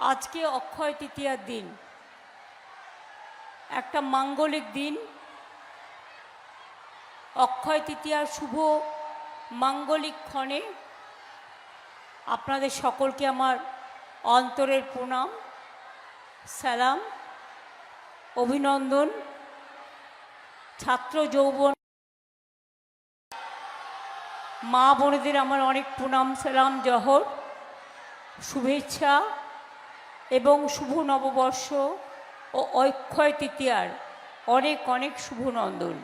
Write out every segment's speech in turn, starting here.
আজকে অক্ষয় তৃতীয়ার দিন, একটা মাঙ্গলিক দিন। অক্ষয় তৃতীয়ার শুভ মাঙ্গলিক ক্ষণে আপনাদের সকলকে আমার অন্তরের প্রণাম, সালাম, অভিনন্দন। ছাত্র যৌবন মা বোনেদের আমার অনেক প্রণাম, সালাম, জহর, শুভেচ্ছা এবং শুভ নববর্ষ ও অক্ষয় তৃতীয়ার অনেক অনেক শুভনন্দন।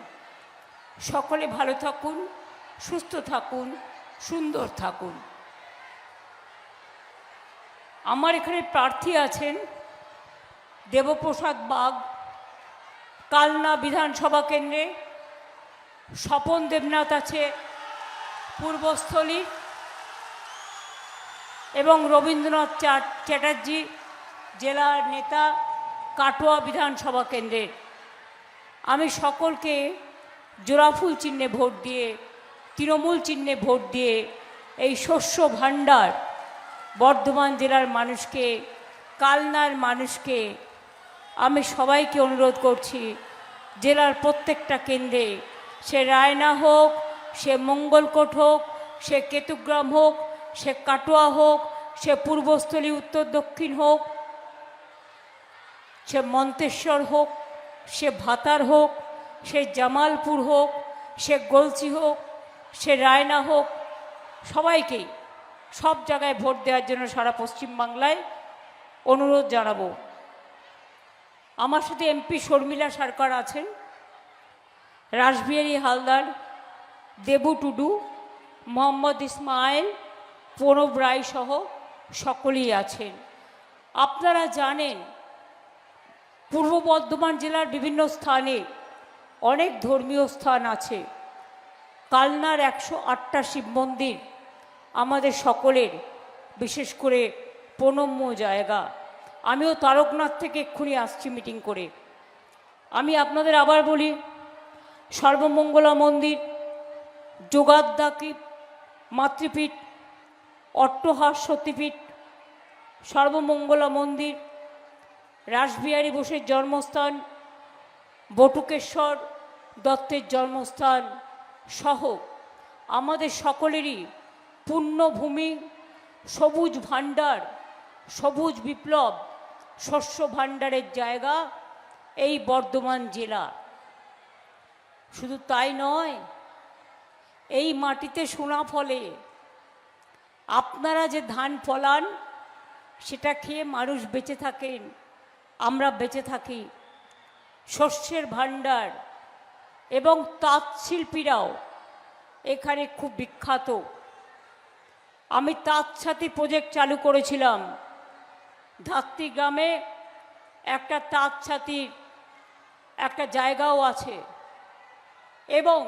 সকলে ভালো থাকুন, সুস্থ থাকুন, সুন্দর থাকুন। আমার এখানে প্রার্থী আছেন দেবপ্রসাদ বাগ, কালনা বিধানসভা কেন্দ্রে। স্বপন দেবনাথ আছে পূর্বস্থলী, এবং রবীন্দ্রনাথ চ্যাটার্জি জেলার নেতা, কাটোয়া বিধানসভা কেন্দ্রের। আমি সকলকে জোড়াফুল চিহ্নে ভোট দিয়ে, তৃণমূল চিহ্নে ভোট দিয়ে এই শস্য ভাণ্ডার বর্ধমান জেলার মানুষকে, কালনার মানুষকে আমি সবাইকে অনুরোধ করছি, জেলার প্রত্যেকটা কেন্দ্রে, সে রায়না হোক, সে মঙ্গলকোট হোক, সে কেতুগ্রাম হোক, সে কাটোয়া হোক, সে পূর্বস্থলী উত্তর দক্ষিণ হোক, সে মন্তেশ্বর হোক, সে ভাতার হোক, সে জামালপুর হোক, সে গলসি হোক, সে রায়না হোক, সবাইকেই সব জায়গায় ভোট দেওয়ার জন্য সারা পশ্চিমবাংলায় অনুরোধ জানাবো। আমার সাথে এমপি শর্মিলা সরকার আছেন, রাসবিহারী হালদার, দেবু টুডু, মোহাম্মদ ইসমাইল, প্রণব রায় সহ সকলেই আছেন। আপনারা জানেন পূর্ব বর্ধমান জেলার বিভিন্ন স্থানে অনেক ধর্মীয় স্থান আছে। কালনার 108টা শিব মন্দির আমাদের সকলের বিশেষ করে প্রণম্য জায়গা। আমিও তারকনাথ থেকে এক্ষুনি আসছি মিটিং করে। আমি আপনাদের আবার বলি, সর্বমঙ্গলা মন্দির, যোগাদ্দাকি মাতৃপীঠ, অট্টহাস সতীপীঠ, সর্বমঙ্গলা মন্দির, রাসবিহারী বোসের জন্মস্থান, বটুকেশ্বর দত্তের জন্মস্থান সহ আমাদের সকলেরই পুণ্যভূমি, সবুজ ভাণ্ডার, সবুজ বিপ্লব, শস্য ভাণ্ডারের জায়গা এই বর্ধমান জেলা। শুধু তাই নয়, এই মাটিতে সোনা ফলে। আপনারা যে ধান ফলান সেটা খেয়ে মানুষ বেঁচে থাকেন, আমরা বেঁচে থাকি। শস্যের ভাণ্ডার এবং তাঁত শিল্পীরাও এখানে খুব বিখ্যাত। আমি তাঁত ছাতি প্রজেক্ট চালু করেছিলাম। ধাত্রী গ্রামে একটা তাঁত ছাতির একটা জায়গাও আছে, এবং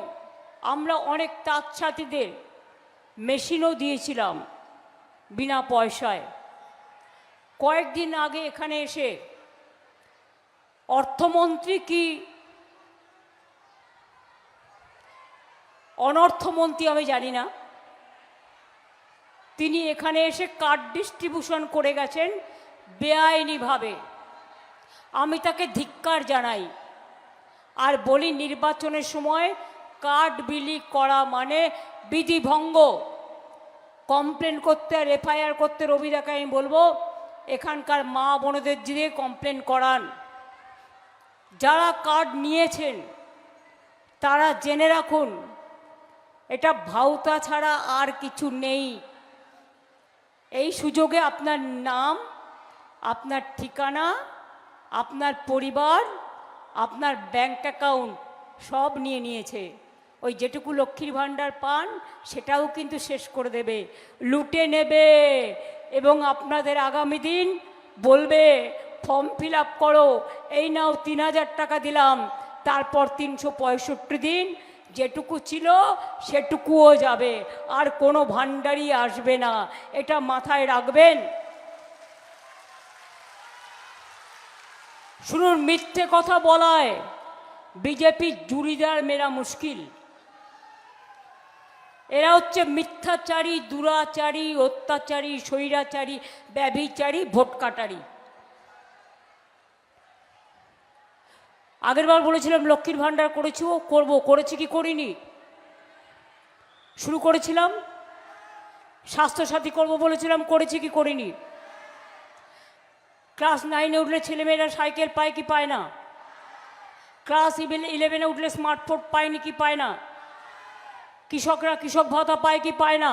আমরা অনেক তাঁত ছাতিদের মেশিনও দিয়েছিলাম বিনা পয়সায়। কয়েকদিন আগে এখানে এসে অর্থমন্ত্রী কি অনর্থমন্ত্রী আমি জানি না, তিনি এখানে এসে কার্ড ডিস্ট্রিবিউশন করে গেছেন বেআইনিভাবে। আমি তাকে ধিক্কার জানাই আর বলি, নির্বাচনের সময় কার্ড বিলি করা মানে বিধিভঙ্গ। কমপ্লেন করতে আর এফআইআর করতে রবিদাকে আমি বলবো, এখানকার মা বোনেদের দিয়ে কমপ্লেন করান। যারা কার্ড নিয়েছেন তারা জেনে রাখুন, এটা ভাউতা ছাড়া আর কিছু নেই। এই সুযোগে আপনার নাম, আপনার ঠিকানা, আপনার পরিবার, আপনার ব্যাংক অ্যাকাউন্ট সব নিয়ে নিয়েছে। ওই যেটুকু লক্ষ্মীর ভাণ্ডার পান সেটাও কিন্তু শেষ করে দেবে, লুটে নেবে, এবং আপনাদের আগামী দিন বলবে ফর্ম ফিল আপ করো, এই নাও 3000 টাকা দিলাম, তারপর 365 দিন যেটুকু ছিল সেটুকুও যাবে, আর কোনো ভাণ্ডারই আসবে না। এটা মাথায় রাখবেন। শুনুন, মিথ্যে কথা বলায় বিজেপির জুড়িদার মেরা মুশকিল। এরা হচ্ছে মিথ্যাচারী, দুরাচারী, অত্যাচারী, স্বৈরাচারী, ব্যভিচারী, ভোটকাটারি। আগেরবার বলেছিলাম লক্ষ্মীর ভাণ্ডার করেছি, ও করবো, করেছি কি করিনি? শুরু করেছিলাম। স্বাস্থ্যসাথী করবো বলেছিলাম, করেছি কি করিনি? ক্লাস 9-এ উঠলে ছেলেমেয়েরা সাইকেল পায় কি পায় না? ক্লাস 11-এ উঠলে স্মার্টফোন পায়নি কি পায় না? কৃষকরা কৃষক ভাতা পায় কি পায় না?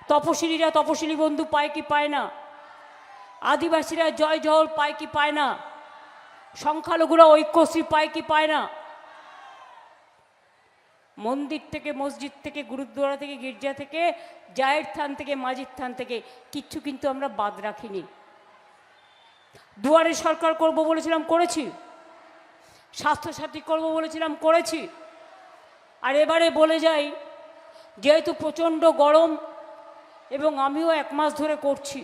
তপশিলীরা তপশিলি বন্ধু পায় কি পায় না? আদিবাসীরা জয় জহর পায় কি পায় না? সংখ্যালঘুরা ঐক্যশ্রী পায় কি পায় না? মন্দির থেকে, মসজিদ থেকে, গুরুদ্বারা থেকে, গির্জা থেকে, জায়ের থান থেকে, মাজির থান থেকে কিচ্ছু কিন্তু আমরা বাদ রাখিনি। দুয়ারে সরকার করব বলেছিলাম, করেছি। স্বাস্থ্যসাথী করব বলেছিলাম, করেছি। আর এবারে বলে যাই, যেহেতু প্রচণ্ড গরম এবং আমিও 1 মাস ধরে করছি,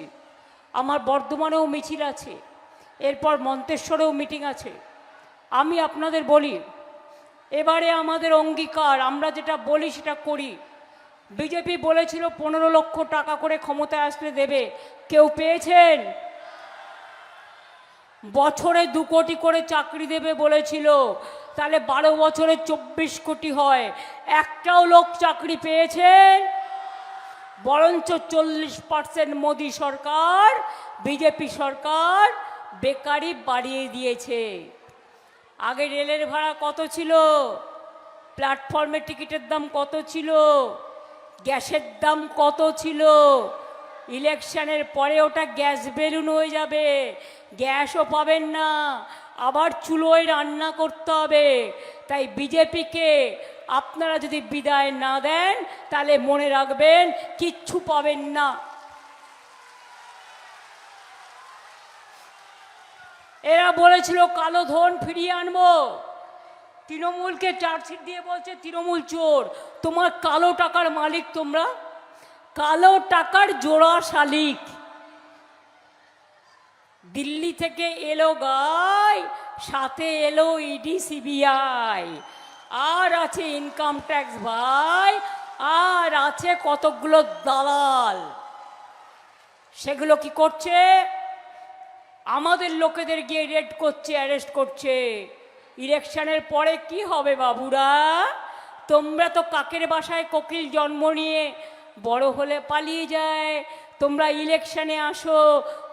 আমার বর্ধমানেও মিছিল আছে, এরপর মন্তেশ্বরেও মিটিং আছে। আমি আপনাদের বলি, এবারে আমাদের অঙ্গীকার, আমরা যেটা বলি সেটা করি। বিজেপি বলেছিল 15 লক্ষ টাকা করে ক্ষমতায় আসলে দেবে, কেউ পেয়েছেন? বছরে 2 কোটি করে চাকরি দেবে বলেছিল, তাহলে 12 বছরে 24 কোটি হয়। একটাও লোক চাকরি পেয়েছেন? বরঞ্চ 40% মোদী সরকার, বিজেপি সরকার বেকারি বাড়িয়ে দিয়েছে। আগে রেলের ভাড়া কত ছিল? প্ল্যাটফর্মে টিকিটের দাম কত ছিল? গ্যাসের দাম কত ছিল? ইলেকশনের পরে ওটা গ্যাস বেলুন হয়ে যাবে, গ্যাসও পাবেন না, আবার চুলোয় রান্না করতে হবে। তাই বিজেপিকে আপনারা যদি বিদায় না দেন, তাহলে মনে রাখবেন কিচ্ছু পাবেন না। এরা বলেছিল কালো ধন ফিরিয়ে আনবো, তৃণমূলকে চার্জশিট দিয়ে বলছে তৃণমূল চোর। তোমার কালো টাকার মালিক তোমরা, কালো টাকার জোড়া শালিক। দিল্লি থেকে এলো গাই, সাথে এলো ইডি সিবিআই, আর আছে ইনকাম ট্যাক্স ভাই, আর আছে কতগুলো দালাল। সেগুলো কি করছে? আমাদের লোকেদের গিয়ে রেড করছে, অ্যারেস্ট করছে। ইলেকশনের পরে কি হবে বাবুরা? তোমরা তো কাকের বাসায় কোকিল জন্ম নিয়ে বড় হলে পালিয়ে যায়, তোমরা ইলেকশনে আসো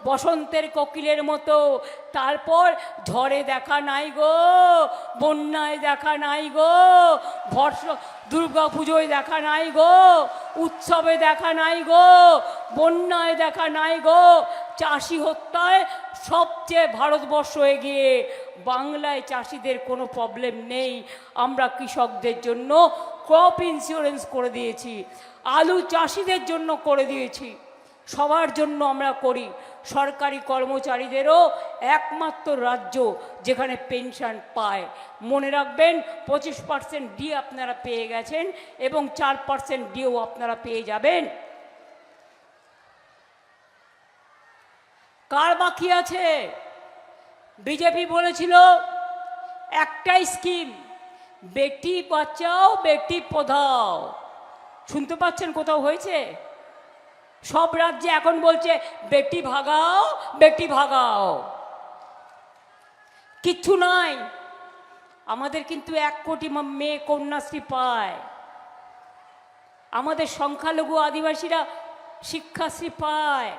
বসন্তের কোকিলের মতো, তারপর ঝড়ে দেখা নাই গো, বন্যায় দেখা নাই গো, দুর্গা পুজোয় দেখা নাই গো, উৎসবে দেখা নাই গো, বন্যায় দেখা নাই গো। চাষি হত্যায় সবচেয়ে ভারতবর্ষ এগিয়ে, বাংলায় চাষিদের কোনো প্রবলেম নেই। আমরা কৃষকদের জন্য ক্রপ ইন্স্যুরেন্স করে দিয়েছি, আলু চাষিদের জন্য করে দিয়েছি, সবার জন্য আমরা করি। সরকারি কর্মচারীদেরও একমাত্র রাজ্য যেখানে পেনশন পায়। মনে রাখবেন 25% ডি আপনারা পেয়ে গেছেন এবং 4% ডিও আপনারা পেয়ে যাবেন। কার বাকি আছে? বিজেপি বলেছিল একটাই স্কিম, বেটি বাঁচাও বেটি পড়াও। শুনতে পাচ্ছেন কোথাও হয়েছে? সব রাজ্যে এখন বলছে বেটি ভাগাও বেটি ভাগাও। কিচ্ছু নাই। আমাদের কিন্তু 1 কোটি মেয়ে কন্যাশ্রী পায়, আমাদের সংখ্যালঘু আদিবাসীরা শিক্ষাশ্রী পায়,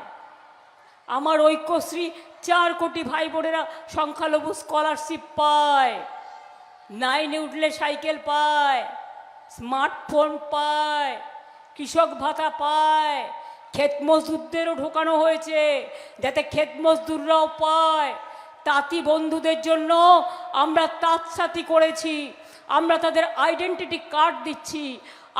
আমার ঐক্যশ্রী 4 কোটি ভাই বোনেরা সংখ্যালঘু স্কলারশিপ পায়, 9-এ উঠলে সাইকেল পায়, স্মার্টফোন পায়, কৃষক ভাতা পায়, ক্ষেত মজদুরদেরও ঢোকানো হয়েছে যাতে ক্ষেত মজদুররাও পায়। তাঁতি বন্ধুদের জন্য আমরা তাঁত সাথী করেছি, আমরা তাদের আইডেন্টিটি কার্ড দিচ্ছি,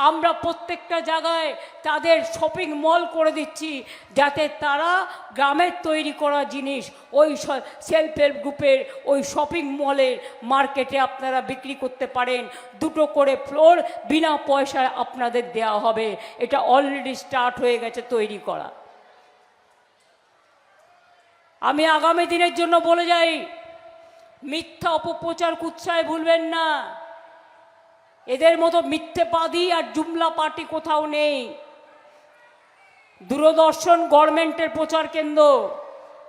আমরা প্রত্যেকটা জায়গায় তাদের শপিং মল করে দিচ্ছি যাতে তারা গ্রামের তৈরি করা জিনিস ওই সেলফ হেল্প গ্রুপের ওই শপিং মলের মার্কেটে আপনারা বিক্রি করতে পারেন। 2টো করে ফ্লোর বিনা পয়সায় আপনাদের দেওয়া হবে। এটা অলরেডি স্টার্ট হয়ে গেছে তৈরি করা। আমি আগামী দিনের জন্য বলে যাই, মিথ্যা অপপ্রচার কুৎসায় ভুলবেন না। এদের মতো মিথ্যেবাদী আর জুমলা পার্টি কোথাও নেই। দূরদর্শন গভর্নমেন্টের প্রচার কেন্দ্র,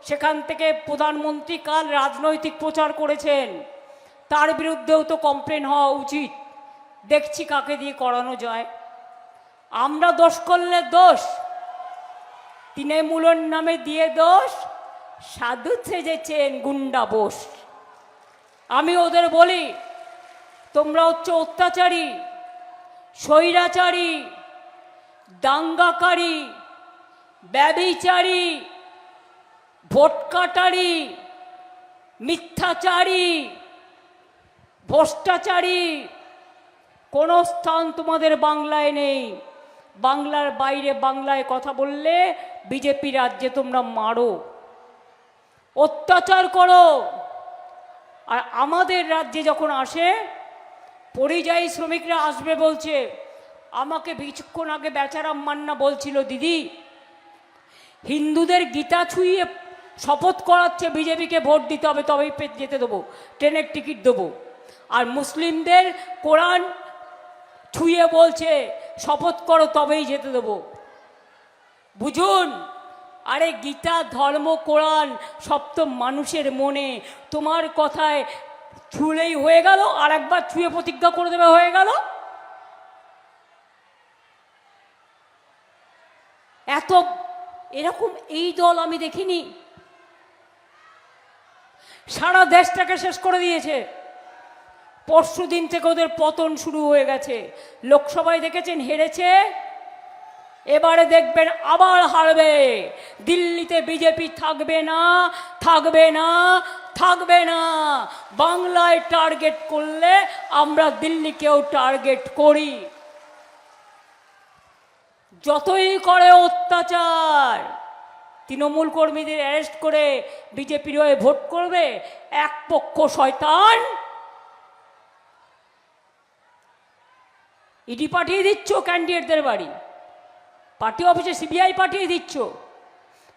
সেখান থেকে প্রধানমন্ত্রী কাল রাজনৈতিক প্রচার করেছেন, তার বিরুদ্ধেও তো কমপ্লেন হওয়া উচিত। দেখছি কাকে দিয়ে করানো যায়। আমরা দোষ করলে দোষ, তৃণমূলের নামে দিয়ে দোষ, সাধু সেজেছেন গুন্ডা বোস। আমি ওদের বলি, তোমরা হচ্ছে অত্যাচারী, স্বৈরাচারী, দাঙ্গাকারী, ব্যভিচারী, ভোটকাটারি, মিথ্যাচারী, ভ্রষ্টাচারী। কোনো স্থান তোমাদের বাংলায় নেই। বাংলার বাইরে বাংলায় কথা বললে বিজেপি রাজ্যে তোমরা মারো, অত্যাচার করো। আর আমাদের রাজ্যে যখন আসে, পরিযায়ী শ্রমিকরা আসবে বলছে। আমাকে কিছুক্ষণ আগে বেচারাম মান্না বলছিল, দিদি হিন্দুদের গীতা ছুঁয়ে শপথ করাচ্ছে বিজেপিকে ভোট দিতে হবে, তবেই যেতে দেবো, ট্রেনের টিকিট দেবো। আর মুসলিমদের কোরআন ছুঁয়ে বলছে শপথ করো তবেই যেতে দেবো। বুঝুন, আরে গীতা, ধর্ম, কোরআন সব তো মানুষের মনে। তোমার কথায় ছুঁলেই হয়ে গেল, আর একবার ছুঁয়ে প্রতিজ্ঞা করে দেবে, হয়ে গেল। এত এরকম এই দল আমি দেখিনি। সারা দেশটাকে শেষ করে দিয়েছে। পরশু দিন থেকে ওদের পতন শুরু হয়ে গেছে। লোকসভায় দেখেছেন হেরেছে, এবারে দেখবেন আবার হারবে। দিল্লিতে বিজেপি থাকবে না, থাকবে না, থাকবে না। বাংলায় টার্গেট করলে আমরা দিল্লিকেও টার্গেট করি। যতই করে অত্যাচার, তৃণমূল কর্মীদের অ্যারেস্ট করে বিজেপির হয়ে ভোট করবে, এক পক্ষ শয়তান। ইডি পাঠিয়ে দিচ্ছ ক্যান্ডিডেটদের বাড়ি, পার্টি অফিসে সিবিআই পাঠিয়ে দিচ্ছ,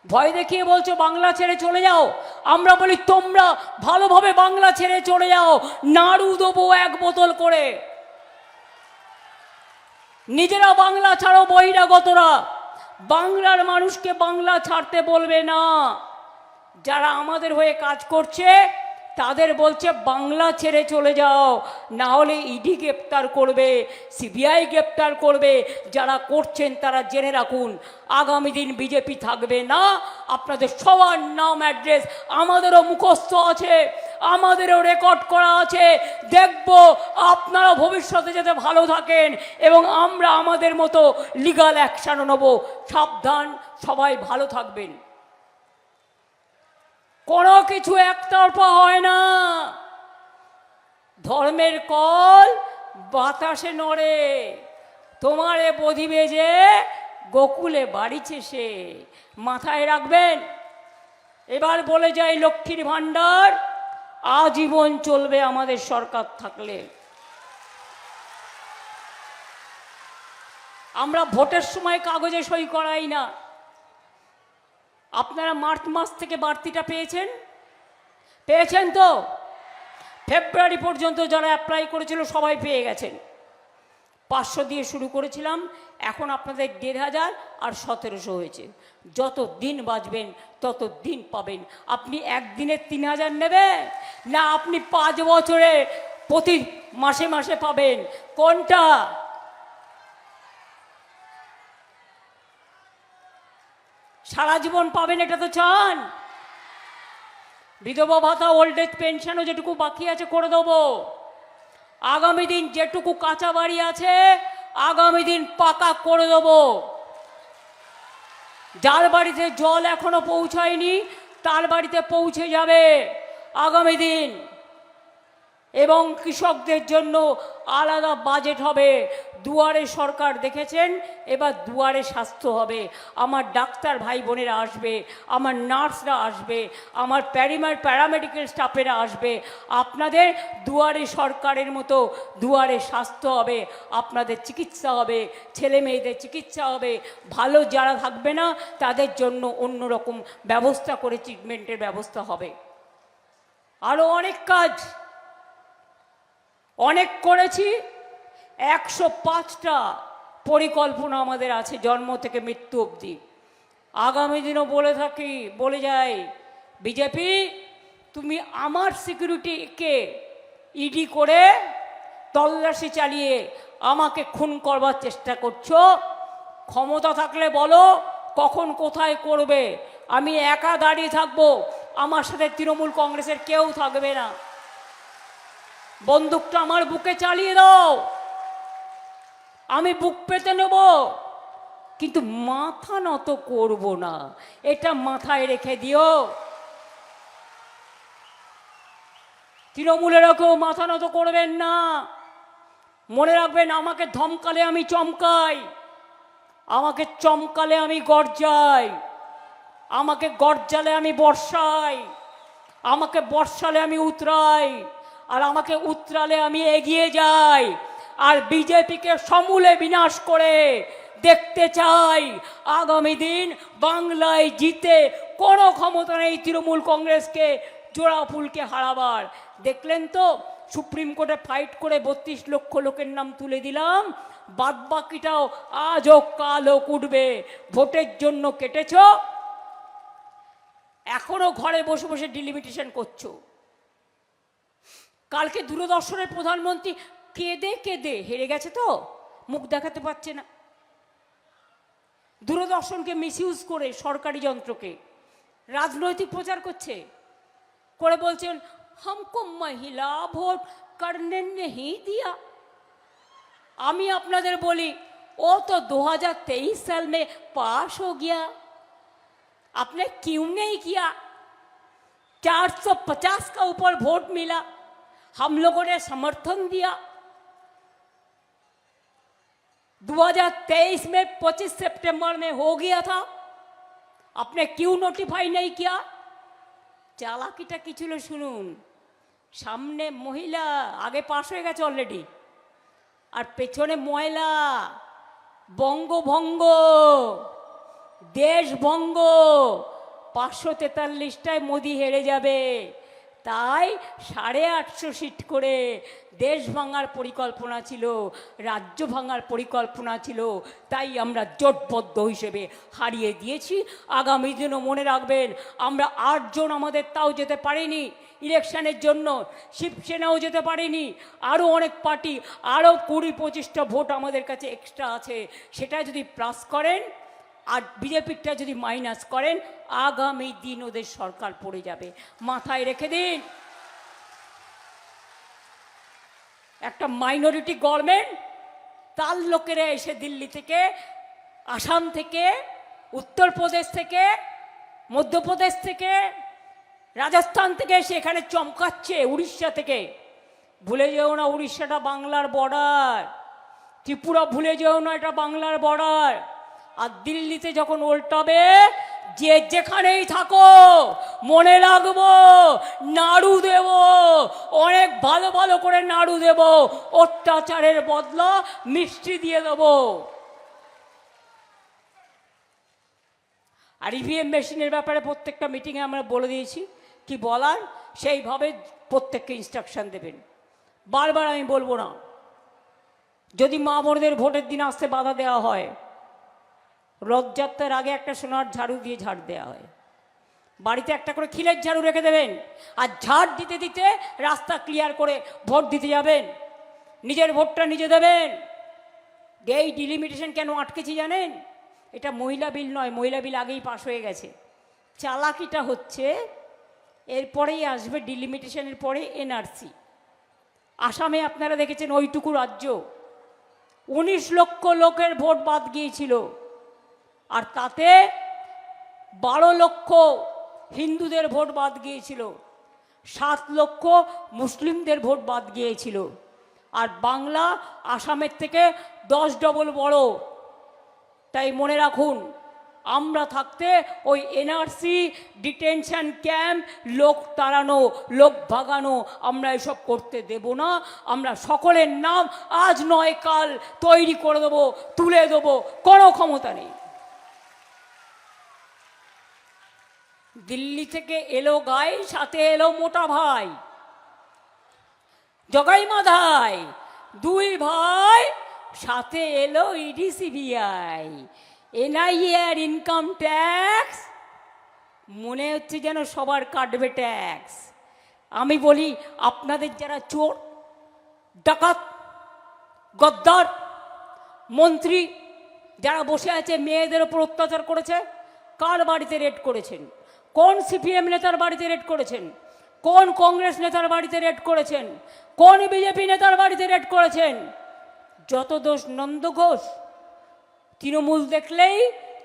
ভয় দেখিয়ে বলছো বাংলা ছেড়ে চলে যাও। আমরা বলি তোমরা ভালোভাবে বাংলা ছেড়ে চলে যাও, নাড়ু দেবো এক বোতল করে। নিজেরা বাংলা ছাড়ো, বহিরাগতরা বাংলার মানুষকে বাংলা ছাড়তে বলবে না। যারা আমাদের হয়ে কাজ করছে তাদের বলছে বাংলা ছেড়ে চলে যাও, না হলে ইডি গ্রেপ্তার করবে, সিবিআই গ্রেপ্তার করবে। যারা করছেন তারা জেনে রাখুন, আগামী দিন বিজেপি থাকবে না। আপনাদের সবার নাম অ্যাড্রেস আমাদেরও মুখস্থ আছে, আমাদেরও রেকর্ড করা আছে। দেখব আপনারা ভবিষ্যতে যাতে ভালো থাকেন এবং আমরা আমাদের মতো লিগাল অ্যাকশানও নেব। সাবধান, সবাই ভালো থাকবেন। কোনো কিছু একতরফা হয় না। ধর্মের কল বাতাসে নড়ে, তোমারে বধিবে যে গোকুলে বাড়িছে সে। মাথায় রাখবেন। এবার বলে যাই, লক্ষ্মীর ভাণ্ডার আজীবন চলবে আমাদের সরকার থাকলে। আমরা ভোটের সময় কাগজে সই করাই না। আপনারা মার্চ মাস থেকে বাড়তিটা পেয়েছেন, পেয়েছেন তো? ফেব্রুয়ারি পর্যন্ত যারা অ্যাপ্লাই করেছিল সবাই পেয়ে গেছেন। 500 দিয়ে শুরু করেছিলাম, এখন আপনাদের 1500 আর 1700 হয়েছে। যত দিন বাঁচবেন তত দিন পাবেন। আপনি একদিনে 3000 নেবেন, না আপনি 5 বছরে প্রতি মাসে মাসে পাবেন? কোনটা? সারা জীবন পাবেন এটা তো চান? বিধবা ভাতা, ওল্ড এজ পেনশনও যেটুকু বাকি আছে করে দেবো। আগামী দিন যেটুকু কাঁচা বাড়ি আছে আগামী দিন পাকা করে দেবো। যার বাড়িতে জল এখনো পৌঁছায়নি তার বাড়িতে পৌঁছে যাবে আগামী দিন। এবং কৃষকদের জন্য আলাদা বাজেট হবে। দুয়ারে সরকার দেখেছেন, এবার দুয়ারে স্বাস্থ্য হবে। আমার ডাক্তার ভাই বোনেরা আসবে, আমার নার্সরা আসবে, আমার প্যারামেডিক্যাল স্টাফেরা আসবে। আপনাদের দুয়ারে সরকারের মতো দুয়ারে স্বাস্থ্য হবে, আপনাদের চিকিৎসা হবে, ছেলে মেয়েদের চিকিৎসা হবে। ভালো যারা থাকবে না তাদের জন্য অন্যরকম ব্যবস্থা করে ট্রিটমেন্টের ব্যবস্থা হবে। আরও অনেক কাজ অনেক করেছি। 105টা পরিকল্পনা আমাদের আছে জন্ম থেকে মৃত্যু অবধি। আগামী দিনও বলে যাই বিজেপি, তুমি আমার সিকিউরিটিকে ইডি করে তল্লাশি চালিয়ে আমাকে খুন করবার চেষ্টা করছো। ক্ষমতা থাকলে বলো কখন কোথায় করবে। আমি একা দাঁড়িয়ে থাকবো, আমার সাথে তৃণমূল কংগ্রেসের কেউ থাকবে না। বন্দুকটা আমার বুকে চালিয়ে দাও, আমি বুক পেতে নেব, কিন্তু মাথা নত করব না, এটা মাথায় রেখে দিও। তৃণমূলেরও কেউ মাথা নত করবেন না। মনে রাখবেন, আমাকে ধমকালে আমি চমকাই, আমাকে চমকালে আমি গর্জাই, আমাকে গর্জালে আমি বর্ষাই, আমাকে বর্ষালে আমি উতরাই, আর আমাকে উতরালে আমি এগিয়ে যাই। আর বিজেপিকে সমূলে বিনাশ করে দেখতে চাই আগামী দিন বাংলায় জিতে কোনো ক্ষমতা নেই তৃণমূল কংগ্রেসকে জোড়া ফুলকে হারাবার। দেখলেন তো, সুপ্রিম কোর্টে ফাইট করে 32 লক্ষ লোকের নাম তুলে দিলাম, বাদ বাকিটাও আজ হোক কাল হোক উঠবে। ভোটের জন্য কেটেছ, এখনো ঘরে বসে বসে ডিলিমিটেশন করছো। কালকে দূরদর্শনের প্রধানমন্ত্রী কেঁদে কেঁদে হেরে গেছে, তো মুখ দেখাতে পারছে না। দূরদর্শনকে মিসইউজ করে সরকারি যন্ত্রকে রাজনৈতিক প্রচার করছে, করে বলছেন हमको महिला ভোট करने नहीं दिया। আমি আপনাদের বলি, ও তো 2023 साल में पास हो गया, आपने क्यों नहीं किया? 450 का ऊपर वोट मिला, हम लोगों ने समर्थन दिया। 2023 में 25 सितंबर में हो गया था, आपने क्यों नोटिफाई नहीं किया? চালাকিটা কি ছিল শুনুন। সামনে মহিলা, আগে পাশ হয়ে গেছে অলরেডি, আর পেছনে ময়লা। বঙ্গভঙ্গ, দেশভঙ্গ, 543টায় মোদি হেরে যাবে। তাই 850 সিট করে দেশ ভাঙার পরিকল্পনা ছিল, রাজ্য ভাঙার পরিকল্পনা ছিল, তাই আমরা জোটবদ্ধ হিসেবে হারিয়ে দিয়েছি। আগামী দিনও মনে রাখবেন, আমরা 8 জন আমাদের তাও যেতে পারিনি ইলেকশনের জন্য, শিবসেনাও যেতে পারিনি, আরও অনেক পার্টি, আরও 20-25টা ভোট আমাদের কাছে এক্সট্রা আছে। সেটা যদি প্লাস করেন আর বিজেপিটা যদি মাইনাস করেন, আগামী দিন ওদের সরকার পড়ে যাবে, মাথায় রেখে দিন। একটা মাইনরিটি গভর্নমেন্ট, তার লোকেরা এসে দিল্লি থেকে, আসাম থেকে, উত্তরপ্রদেশ থেকে, মধ্যপ্রদেশ থেকে, রাজস্থান থেকে এসে এখানে চমকাচ্ছে, উড়িষ্যা থেকে। ভুলে যেও না উড়িষ্যাটা বাংলার বর্ডার, ত্রিপুরা ভুলে যেও না এটা বাংলার বর্ডার। আর দিল্লিতে যখন উল্টাবে, যে যেখানেই থাকো মনে রাখবো, নাড়ু দেব, অনেক ভালো ভালো করে নাড়ু দেব, অত্যাচারের বদলা মিষ্টি দিয়ে দেব। আর ইভিএম মেশিনের ব্যাপারে প্রত্যেকটা মিটিংয়ে আমরা বলে দিয়েছি কি বলার, সেইভাবে প্রত্যেককে ইনস্ট্রাকশন দেবেন। বারবার আমি বলবো না, যদি মা বোনদের ভোটের দিন আসতে বাধা দেওয়া হয়, রথযাত্রার আগে একটা সোনার ঝাড়ু দিয়ে ঝাড় দেওয়া হয়, বাড়িতে একটা করে খিলের ঝাড়ু রেখে দেবেন, আর ঝাড় দিতে দিতে রাস্তা ক্লিয়ার করে ভোট দিতে যাবেন, নিজের ভোটটা নিজে দেবেন। এই ডিলিমিটেশন কেন আটকেছি জানেন? এটা মহিলা বিল নয়, মহিলা বিল আগেই পাশ হয়ে গেছে। চালাকিটা হচ্ছে, এরপরেই আসবে ডিলিমিটেশনের পরে এনআরসি। আসামে আপনারা দেখেছেন ওইটুকু রাজ্য 19 লক্ষ লোকের ভোট বাদ গিয়েছিল, আর তাতে 12 লক্ষ হিন্দুদের ভোট বাদ গিয়েছিল, 7 লক্ষ মুসলিমদের ভোট বাদ গিয়েছিল। আর বাংলা আসামের থেকে 10 ডবল বড়। তাই মনে রাখুন, আমরা থাকতে ওই এনআরসি, ডিটেনশন ক্যাম্প, লোক তাড়ানো, লোক ভাগানো, আমরা এসব করতে দেব না। আমরা সকলের নাম আজ নয় কাল তৈরি করে দেবো, তুলে দেবো, কোনো ক্ষমতা নেই। দিল্লি থেকে এলো গাই, সাথে এলো মোটা ভাই, জগাই মাধাই, 2 ভাই সাথে এলো ইডি সিবিআই এনআইএ আর ইনকাম ট্যাক্স, মনে হচ্ছে যেন সবার কাটবে ট্যাক্স। আমি বলি আপনাদের যারা চোর ডাকাত গদ্দার মন্ত্রী যারা বসে আছে মেয়েদের ওপর অত্যাচার করেছে, কার বাড়িতে রেড করেছেন? কোন সিপিএম নেতার বাড়িতে রেড করেছেন? কোন কংগ্রেস নেতার বাড়িতে রেড করেছেন? কোন বিজেপি নেতার বাড়িতে রেড করেছেন? যত দোষ নন্দ ঘোষ। তৃণমূল দেখলেই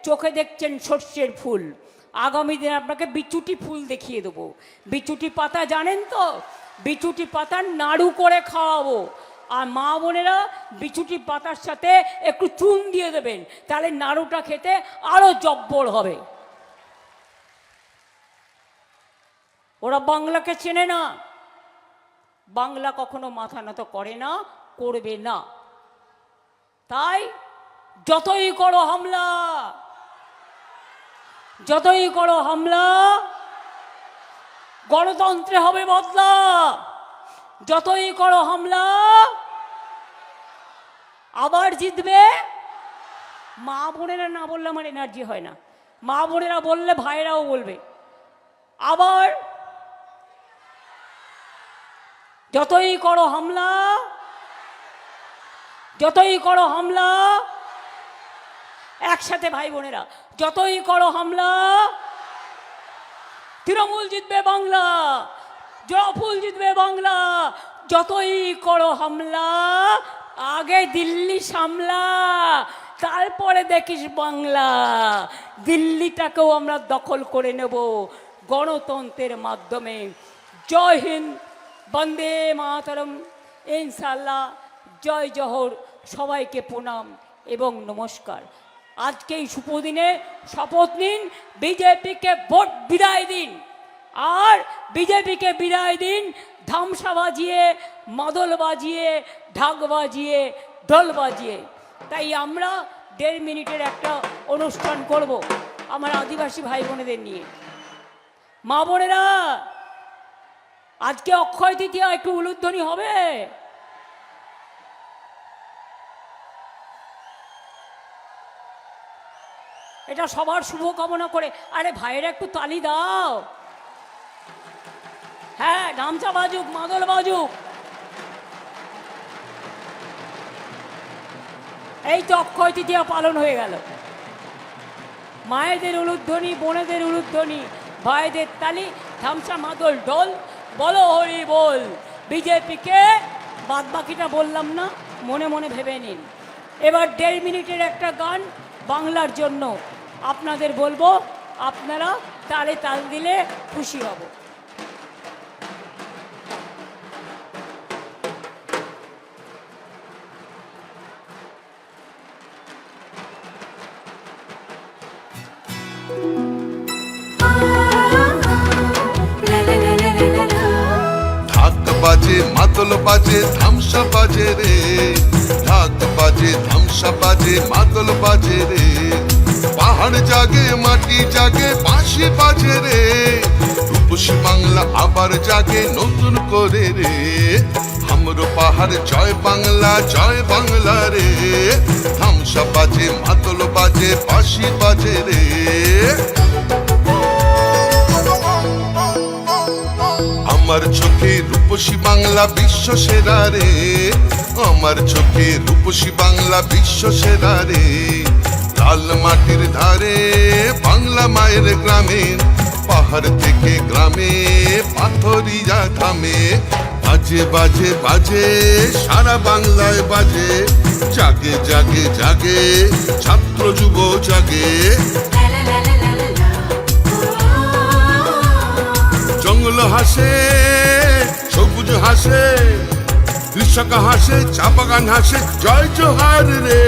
চোখে দেখছেন সর্ষের ফুল, আগামী দিনে আপনাকে বিচুটি ফুল দেখিয়ে দেবো। বিচুটি পাতা জানেন তো? বিচুটি পাতার নাড়ু করে খাওয়াবো। আর মা বোনেরা বিচুটি পাতার সাথে একটু চুন দিয়ে দেবেন, তাহলে নাড়ুটা খেতে আরো জব্বর হবে। ওরা বাংলাকে চেনে না, বাংলা কখনো মাথা নত করে না, করবে না। তাই যতই করো হামলা, যতই করো হামলা, গণতন্ত্রে হবে বদলা। যতই করো হামলা, আবার জিতবে। মা বোনেরা না বললে আমার এনার্জি হয় না, মা বোনেরা বললে ভাইরাও বলবে। আবার যতই করো হামলা, যতই করো হামলা, একসাথে ভাই বোনেরা, যতই করো হামলা, তৃণমূল জিতবে বাংলা, জয়ফুল জিতবে বাংলা। যতই করো হামলা, আগে দিল্লি সামলা, তারপরে দেখিস বাংলা। দিল্লিটাকেও আমরা দখল করে নেব গণতন্ত্রের মাধ্যমে। জয় হিন্দ, বন্দে মাতরম, ইনশাল্লাহ, জয় জহর। সবাইকে প্রণাম এবং নমস্কার। আজকে এই শুভ দিনে শপথ নিন, বিজেপিকে ভোট বিদায় দিন। আর বিজেপিকে বিদায় দিন ধামসা বাজিয়ে, মাদল বাজিয়ে, ঢাক বাজিয়ে, ঢোল বাজিয়ে। তাই আমরা 1.5 মিনিটের একটা অনুষ্ঠান করব আমার আদিবাসী ভাই বোনেদের নিয়ে। মা বোনেরা, আজকে অক্ষয় তৃতীয়া, একটু উলুধ্বনি হবে? এটা সবার শুভ কামনা করে। আরে ভাইয়েরা একটু তালি দাও। হ্যাঁ, ধামসা বাজুক, মাদল বাজুক। এই তো অক্ষয় তৃতীয়া পালন হয়ে গেল। মায়েদের উলুধ্বনি, বোনেদের উলুধ্বনি, ভাইদের তালি, ধামসা মাদল ঢোল, বলো হরি বল। বিজেপিকে, বাদ বাকিটা বললাম না, মনে মনে ভেবে নিন। এবার 1.5 মিনিটের একটা গান বাংলার জন্য আপনাদের বলবো, আপনারা তালে তাল দিলে খুশি হব। বাজে মাদল বাজে ধামসা বাজে রে, ঢাক বাজে ধামসা বাজে মাদল বাজে রে। পাহাড় জাগে মাটি জাগে বাঁশি বাজে রে, রূপসী বাংলা আবার জাগে নতুন করে রে। হামরো পাহাড় জয় বাংলা রে। ধামসা বাজে মাদল বাজে বাঁশি বাজে রে। আমার চোখে রূপসী বাংলা বিশ্ব সেরা রে, আমার চোখে রূপসী বাংলা বিশ্ব সেরা রে। লাল মাটির ধারে বাংলা মায়ের গ্রামে, পাহাড় থেকে গ্রামে পাথরিয়া থামে। বাজে বাজে বাজে সারা বাংলায় বাজে, জাগে জাগে জাগে ছাত্র যুব জাগে। জঙ্গল হাসে, সবুজ হাসে, কৃষক হাসে, চা বাগান হাসে, জয় জোহার রে।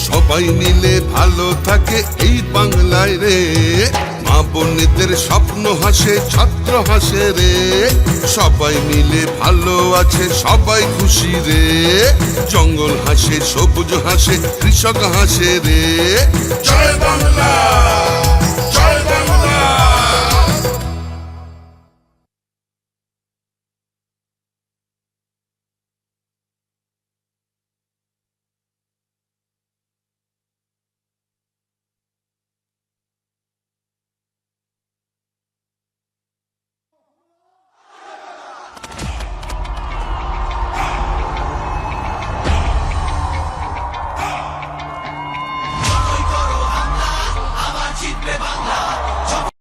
সবাই মিলে ভালো থাকে এই বাংলায় রে। মা বোনেদের স্বপ্ন হাসে, ছাত্র হাসে রে। সবাই মিলে ভালো আছে, সবাই খুশি রে। জঙ্গল হাসে, সবুজ হাসে, কৃষক হাসে রে। জয় বাংলা।